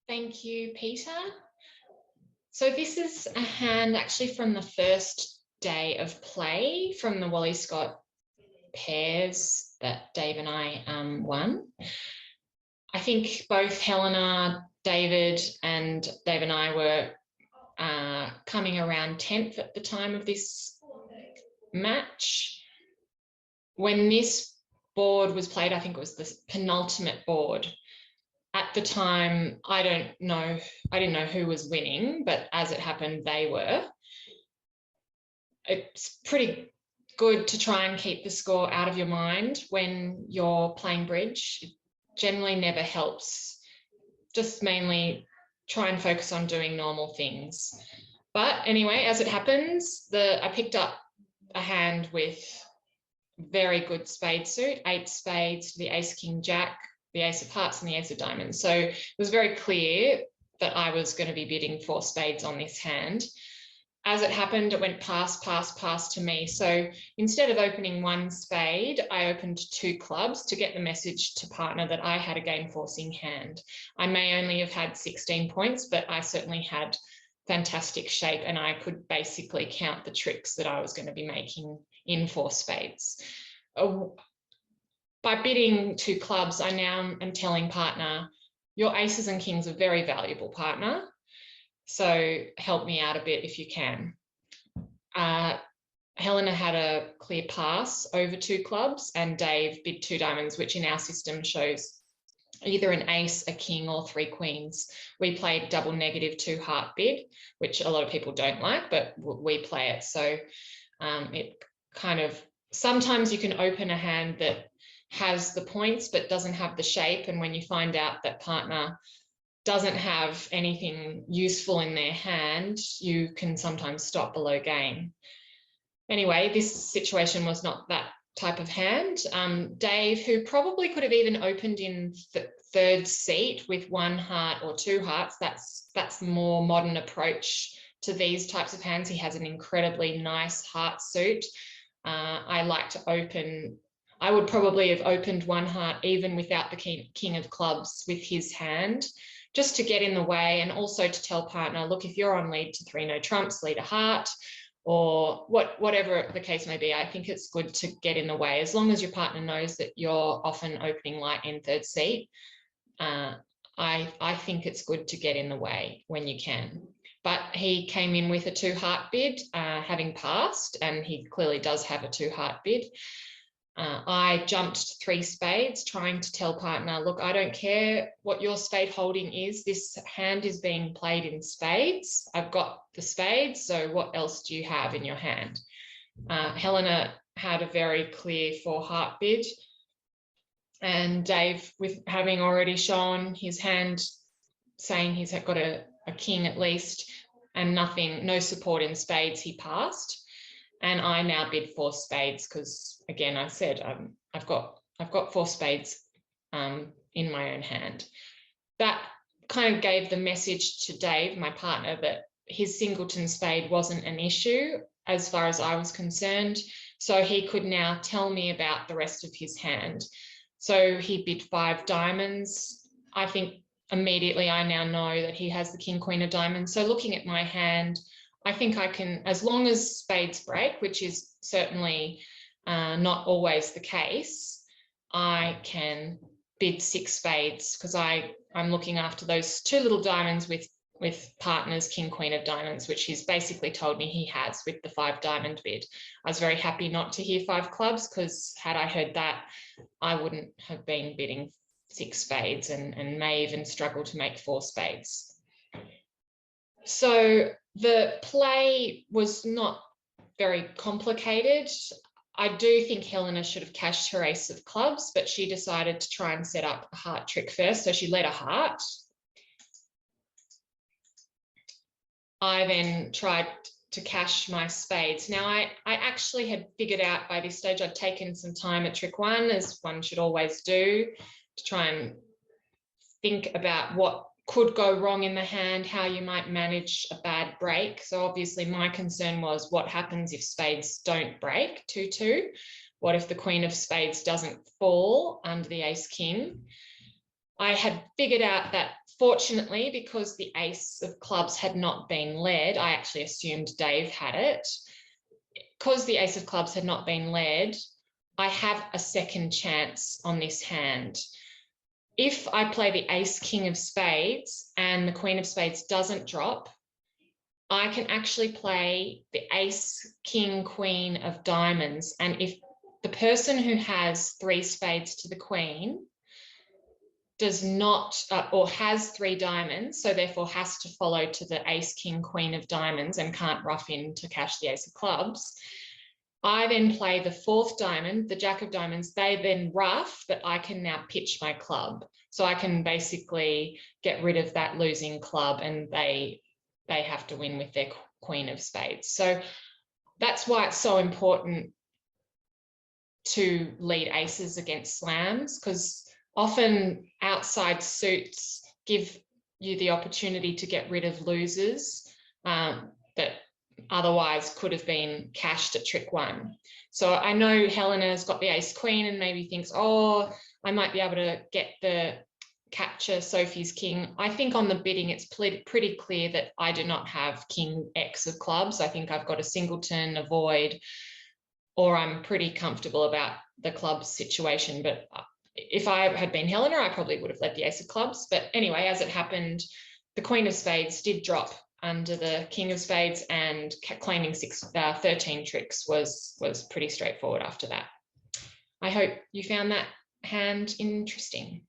Thank you, Peter. So this is a hand actually from the first day of play from the Wally Scott pairs that Dave and I won. I think both Helena, David and I were coming around 10th at the time of this match. When this board was played, I think it was the penultimate board. At the time, I didn't know who was winning, but as it happened, they were. It's pretty good to try and keep the score out of your mind when you're playing bridge. It generally never helps. Just mainly try and focus on doing normal things. But anyway, as it happens, I picked up a hand with very good spade suit, 8 spades to the ace, king, jack, the ace of hearts and the ace of diamonds. So it was very clear that I was going to be bidding 4 spades on this hand. As it happened, it went pass to me. So instead of opening 1 spade, I opened 2 clubs to get the message to partner that I had a game forcing hand. I may only have had 16 points, but I certainly had fantastic shape and I could basically count the tricks that I was going to be making in 4 spades. By bidding 2 clubs, I now am telling partner, your aces and kings are very valuable, partner. So help me out a bit if you can. Helena had a clear pass over 2 clubs and Dave bid 2 diamonds, which in our system shows either an ace, a king or 3 queens. We played double negative 2 heart bid, which a lot of people don't like, but we play it. So it kind of, sometimes you can open a hand that has the points but doesn't have the shape, and when you find out that partner doesn't have anything useful in their hand, you can sometimes stop below game. Anyway, this situation was not that type of hand. Dave, who probably could have even opened in third seat with 1 heart or 2 hearts, that's the more modern approach to these types of hands. He has an incredibly nice heart suit. I like to open, I would probably have opened 1 heart even without the king of clubs with his hand, just to get in the way, and also to tell partner, look, if you're on lead to 3 no trumps, lead a heart, or whatever the case may be, I think it's good to get in the way. As long as your partner knows that you're often opening light in third seat, I think it's good to get in the way when you can. But he came in with a 2 heart bid, having passed, and he clearly does have a 2 heart bid. I jumped 3 spades, trying to tell partner, look, I don't care what your spade holding is. This hand is being played in spades. I've got the spades, so what else do you have in your hand? Helena had a very clear 4 heart bid. And Dave, with having already shown his hand, saying he's got a king at least, and no support in spades, he passed. And I now bid 4 spades because, again, I said I've got 4 spades in my own hand. That kind of gave the message to Dave, my partner, that his singleton spade wasn't an issue as far as I was concerned. So he could now tell me about the rest of his hand. So he bid 5 diamonds. I think immediately I now know that he has the king, queen of diamonds. So looking at my hand, I think I can, as long as spades break, which is certainly not always the case, I can bid 6 spades because I'm looking after those 2 little diamonds with partners king, queen of diamonds, which he's basically told me he has with the 5 diamond bid. I was very happy not to hear 5 clubs, because had I heard that, I wouldn't have been bidding 6 spades and may even struggle to make 4 spades. So the play was not very complicated. I do think Helena should have cashed her ace of clubs, but she decided to try and set up a heart trick first. So she led a heart. I then tried to cash my spades. Now, I actually had figured out by this stage, I'd taken some time at trick 1, as one should always do, to try and think about what could go wrong in the hand, how you might manage a bad break. So obviously my concern was, what happens if spades don't break 2-2? What if the queen of spades doesn't fall under the ace king? I had figured out that, fortunately, because the ace of clubs had not been led, I actually assumed Dave had it. Because the ace of clubs had not been led, I have a second chance on this hand. If I play the ace king of spades and the queen of spades doesn't drop, I can actually play the ace king queen of diamonds. And if the person who has 3 spades to the queen does not or has 3 diamonds, so therefore has to follow to the ace king queen of diamonds and can't rough in to cash the ace of clubs, I then play the 4th diamond, the jack of diamonds. They then rough, but I can now pitch my club, so I can basically get rid of that losing club, and they have to win with their queen of spades. So that's why it's so important to lead aces against slams, because often outside suits give you the opportunity to get rid of losers that otherwise could have been cashed at trick 1. So I know Helena's got the ace queen and maybe thinks, oh, I might be able to get the capture Sophie's king. I think on the bidding, it's pretty clear that I do not have king X of clubs. I think I've got a singleton, a void, or I'm pretty comfortable about the club situation. But if I had been Helena, I probably would have led the ace of clubs. But anyway, as it happened, the queen of spades did drop under the king of spades, and claiming 13 tricks was pretty straightforward after that. I hope you found that hand interesting.